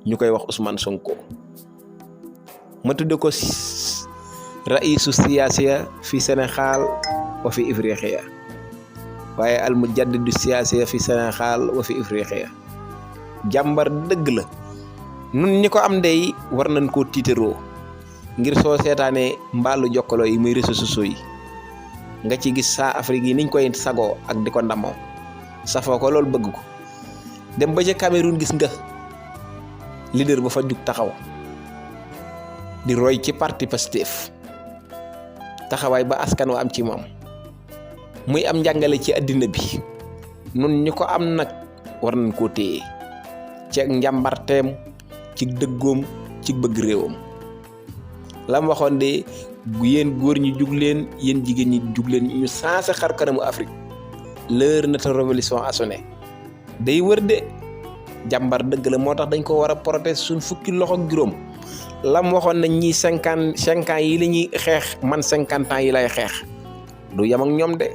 ñu koy wax Ousmane Sonko ma tudde ko raisu siyaasiya fi Sénégal wa fi Ifriqiya waaye al mujaddidu siyaasiya fi Sénégal wa fi Ifriqiya jàmbar dëgg la nun ñi ko am dey war nañ koo tiitaroo ngir soo seetaanee mbaalu jokkaloo yi muy réseaux sociaux yi nga ci gis saa Afrique yi niñ koy sagoo ak di ko ndamoo safoo ko loolu bëgg ko dem ba ca Cameroun gis nga leader ba fa jug taxaw di roy ci parti Pastef taxawaay ba askan wa am ci moom muy am njàngale ci àddina bi nun ñu ko am nag war nañ koo téye ci ak njàmbarteem ci dëggoom ci bëgg réewam lam waxoon de yéen góor ñi jug leen yéen jigéen ñi jug leen ñu saase xar kanamu Afrique l'heure de la révolution a sonné day wër de jàmbar dëgg la moo tax dañ ko war a protéger suñ fukki loxo ak juróom lam waxoon nañ ñi 55 ans yi la ñuy xeex man 50 ans yi lay xeex du yam ak ñoom de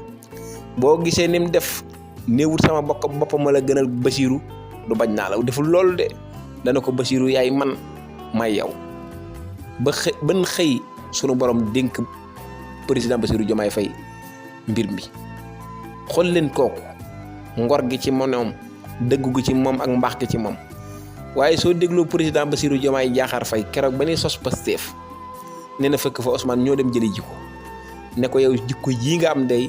boo gisee ni mu def néewut sama boppam ma la gënal Basiru du bañ naa la deful loolu de dana ko Basiru yaay man may yow ba xëy sunu borom dénk président Bassirou Diomaye Faye mbir mi xool leen kooku ngor gi ci moom dëgg gu ci moom ak mbaax gi ci moom waaye soo dégloo président Bassirou Diomaye Diakhar Faye keroog ba ne sos Pastef nee na fekk fa Ousmane ñoo dem jëli jikko ne ko yow jikko yii nga am day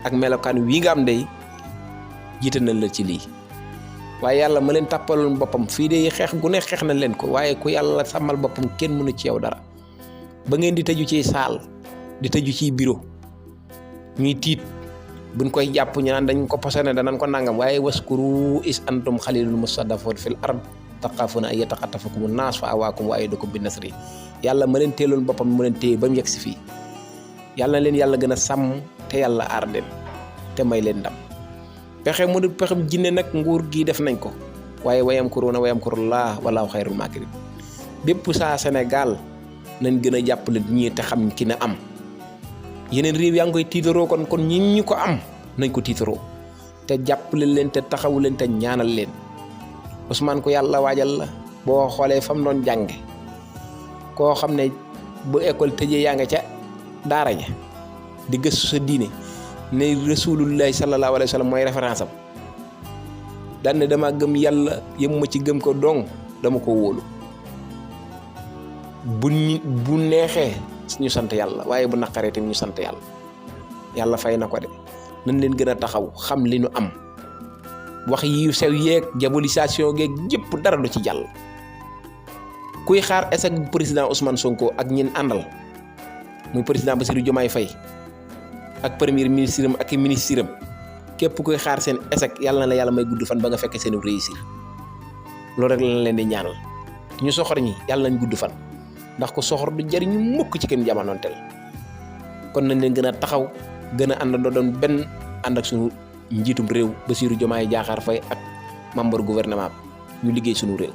ak melokaan wii nga am day jiite nañ la ci lii waaye yàlla ma leen tàppaloon boppam fii de xeex gu ne xeex na leen ko waaye ku yàlla sàmmal boppam kenn mënu ci yow dara ba ngeen di tëju ci saal di tëju ci bureau ñuy tiit buñ koy jàpp ñu naan dañ ko posone danañ ko nangam waaye waskuru is antum xalilul mustadafun fil ard taqaafuna ay yataxatafakumu naas fa awaakum wa aydakum bi nasri yàlla ma leen teeloon boppam mu leen téye ba mu yegg si fii yàlla na leen yàlla gën a sàmm te yàlla aar leen te may leen ndam pexe mu du pexem jinne nag nguur gi def nañ ko waaye wayam kuruna wayam kurullah walaahu xayrul maakirin bépp saa Sénégal nañ gën a jàppale ñii te xam ki ne am yeneen réew yaa ngi koy tiitaroo kon ñi ñu ko am nañ ko tiitaroo te jàppale leen te taxawu leen te ñaanal leen Ousmane ko yàlla waajal la boo xoolee fam doon jànge koo xam ne bu école tëjee yaa nga ca daara ja di gëstu sa diine ne rasulullahi sallallahu alayhi wa sallam mooy référence am daan ne dama gëm yàlla yëmuma ci gëm ko dong dama ko wóolu bu neexee ñu sant yàlla waaye bu naqaree tamit ñu sant yàlla yàlla fay na ko de nañ leen gën a taxaw xam li ñu am wax yi sew yeeg diabolisation geeg yëpp dara du ci jàll kuy xaar échec président Ousmane Sonko ak ñin àndal muy président Bassirou Diomaye Faye ak premier ministre am ak ministre am képp kuy xaar seen échec yàlla na la yàlla may gudd fan ba nga fekkee seen réussir loolu rek lañ leen di ñaanal ñu soxor ñi yàlla nañ gudd fan ndax ko soxor du jariñu mukk ci kenn jamonoonteel kon nañ leen gën a taxaw gën a àndandoo doon benn ànd ak suñu njiitum réew Bassirou Diomaye Diakhar Faye ak membre gouvernement ñu liggéey suñu réew